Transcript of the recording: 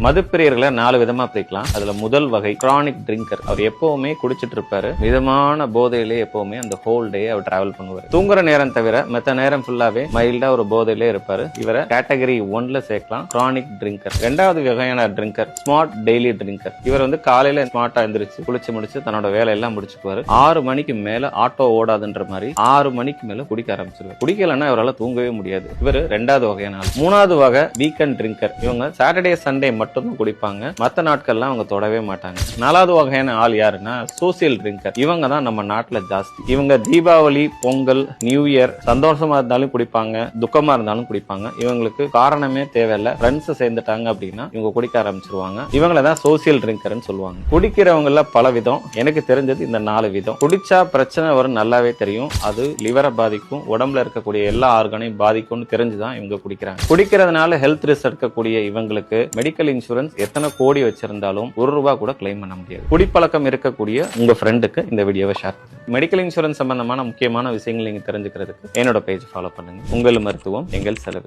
மதுப்பிரியர்களை 4 விதமா பிரிக்கலாம். அதுல முதல் வகை கிரானிக் ட்ரிங்கர். அவர் எப்பவுமே குடிச்சிட்டு இருப்பாரு. மிதமான போதையிலே எப்பவுமே அந்த ஹோல் டே அவர் டிராவல் பண்ணுவார். தூங்குற நேரம் தவிர மத்த நேரம் ஃபுல்லாவே மைல்டா ஒரு போதையிலே இருப்பாரு. இவரை கேட்டகரி 1ல சேர்க்கலாம், கிரானிக் ட்ரிங்கர். இரண்டாவது வகையான ட்ரிங்கர் ஸ்மார்ட் டெய்லி ட்ரிங்கர். இவர் காலையில ஸ்மார்ட்டா எந்திரிச்சு குளிச்சு முடிச்சு தன்னோட வேலையெல்லாம் முடிச்சுக்குவாரு. 6 மணிக்கு மேல ஆட்டோ ஓடாதுன்ற மாதிரி 6 மணிக்கு மேல குடிக்க ஆரம்பிச்சிருவாரு. குடிக்கலன்னா இவரால் தூங்கவே முடியாது. இவர் இரண்டாவது வகையான ஆள். மூணாவது வகை வீக்கெண்ட் ட்ரிங்கர். இவங்க சாட்டர்டே சண்டே மட்டும் தான் குடிப்பாங்க, மத்த நாட்கள்லாம் அவங்க தொடவே மாட்டாங்க. 4வது வகையான ஆள் யாருன்னா சோசியல் ட்ரிங்கர். இவங்க தான் நம்ம நாட்டுல ஜாஸ்தி. இவங்க தீபாவளி, பொங்கல், நியூ இயர் சந்தோஷமா இருந்தாலும் குடிப்பாங்க, துக்கமா இருந்தாலும் குடிப்பாங்க. இவங்களுக்கு காரணமே தேவையில்லை. ஃப்ரெண்ட்ஸ் சேர்ந்துட்டாங்க அப்படின்னா இவங்க குடிக்க ஆரம்பிச்சிருவாங்க. இவங்கள தான் சோசியல் ட்ரிங்கர்னு சொல்லுவாங்க. குடிக்கிறவங்கள பல விதம். எனக்கு தெரிஞ்சது இந்த 4 விதம். குடிச்சா பிரச்சனை வரும் நல்லாவே தெரியும். அது லிவரை பாதிக்கும், உடம்புல இருக்கக்கூடிய எல்லா ஆர்கனையும் பாதிக்கும்னு தெரிஞ்சுதான் இவங்க குடிக்கிறாங்க. குடிக்கிறதுனால ஹெல்த் ரிஸ்க் இருக்கக்கூடிய இவங்களுக்கு மெடிக்கல் இன்சூரன்ஸ் எத்தனை கோடி வச்சிருந்தாலும் ₹1 கூட கிளைம் பண்ண முடியாது. குடிப்பழக்கம் இருக்கக்கூடிய உங்க ஃப்ரெண்டுக்கு இந்த வீடியோவை ஷேர் பண்ணுங்க. மெடிக்கல் இன்சூரன்ஸ் சம்பந்தமான முக்கியமான விஷயங்கள் நீங்க தெரிஞ்சுக்கிறதுக்கு என்னோட பேஜ் ஃபாலோ பண்ணுங்க. உங்கள் மருத்துவம் எங்கள் செலவில்.